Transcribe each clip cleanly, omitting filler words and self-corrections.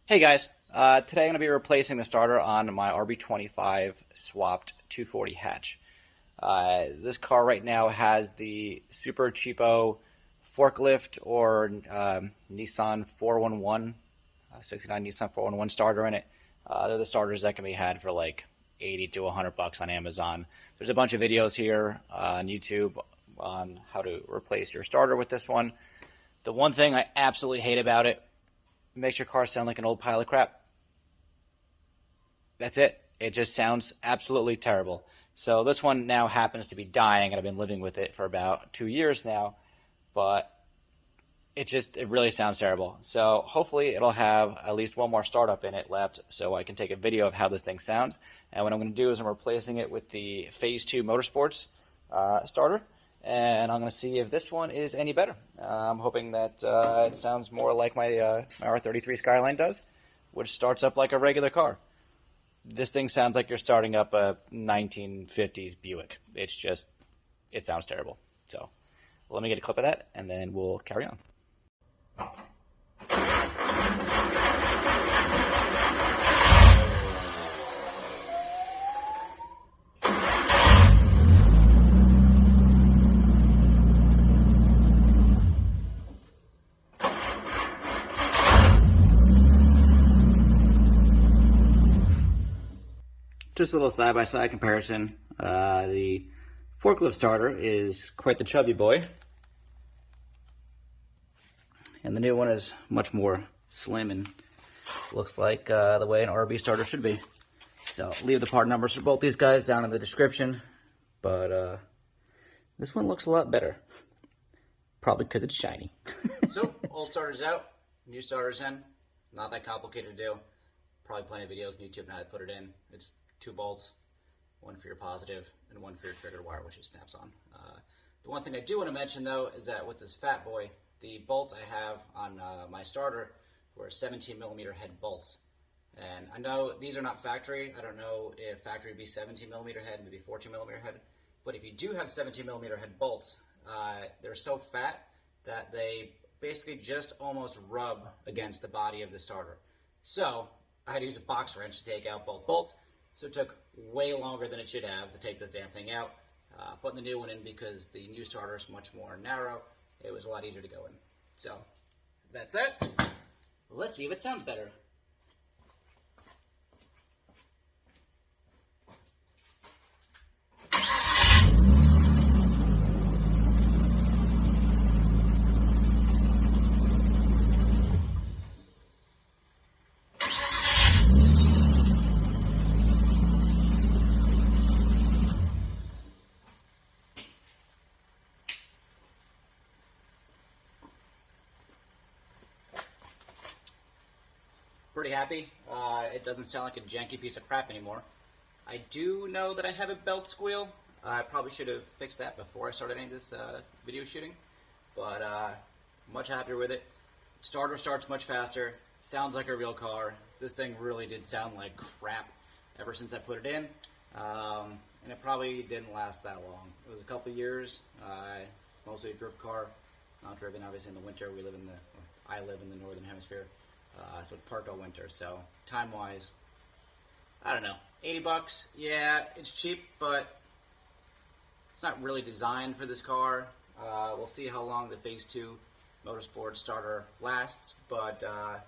Hey guys, today I'm going to be replacing the starter on my RB25 swapped 240 hatch. This car right now has the super cheapo Forklift or Nissan 411, 69 Nissan 411 starter in it. They're the starters that can be had for like 80 to 100 bucks on Amazon. There's a bunch of videos here on YouTube on how to replace your starter with this one. The one thing I absolutely hate about it, makes your car sound like an old pile of crap. That's it. It just sounds absolutely terrible. So this one now happens to be dying, and I've been living with it for about 2 years now, but it really sounds terrible. So hopefully it'll have at least one more startup in it left so I can take a video of how this thing sounds. And what I'm going to do is I'm replacing it with the Phase 2 Motorsports starter, and I'm going to see if this one is any better. I'm hoping that it sounds more like my R33 Skyline does, which starts up like a regular car. This thing sounds like you're starting up a 1950s Buick. It sounds terrible. So let me get a clip of that, and then we'll carry on. Just a little side-by-side comparison. The Forklift starter is quite the chubby boy, and the new one is much more slim and looks like the way an RB starter should be. So I'll leave the part numbers for both these guys down in the description, but this one looks a lot better. Probably because it's shiny. So, old starter's out, new starter's in. Not that complicated to do. Probably plenty of videos on YouTube on how to put it in. It's 2 bolts, one for your positive and one for your trigger wire, which it snaps on. The one thing I do want to mention though is that with this fat boy, the bolts I have on my starter were 17mm head bolts. And I know these are not factory. I don't know if factory would be 17mm head, maybe 14mm head. But if you do have 17mm head bolts, they're so fat that they basically just almost rub against the body of the starter. So I had to use a box wrench to take out both bolts. So it took way longer than it should have to take this damn thing out. Putting the new one in because the new starter is much more narrow, it was a lot easier to go in. So that's that. Let's see if it sounds better. Pretty happy. It doesn't sound like a janky piece of crap anymore. I do know that I have a belt squeal. I probably should have fixed that before I started any of this video shooting, but much happier with it. Starter starts much faster, sounds like a real car. This thing really did sound like crap ever since I put it in, and it probably didn't last that long. It was a couple years. It's mostly a drift car, not driven obviously in the winter. I live in the northern hemisphere. So it's parked all winter, so time-wise, I don't know, 80 bucks, yeah, it's cheap, but it's not really designed for this car. We'll see how long the Phase 2 Motorsport starter lasts, but I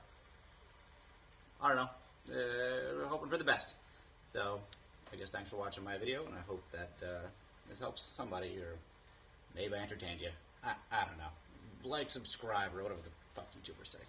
don't know, we're hoping for the best. So, I guess thanks for watching my video, and I hope that this helps somebody, or maybe I entertained you. I don't know. Like, subscribe, or whatever the fuck YouTubers say.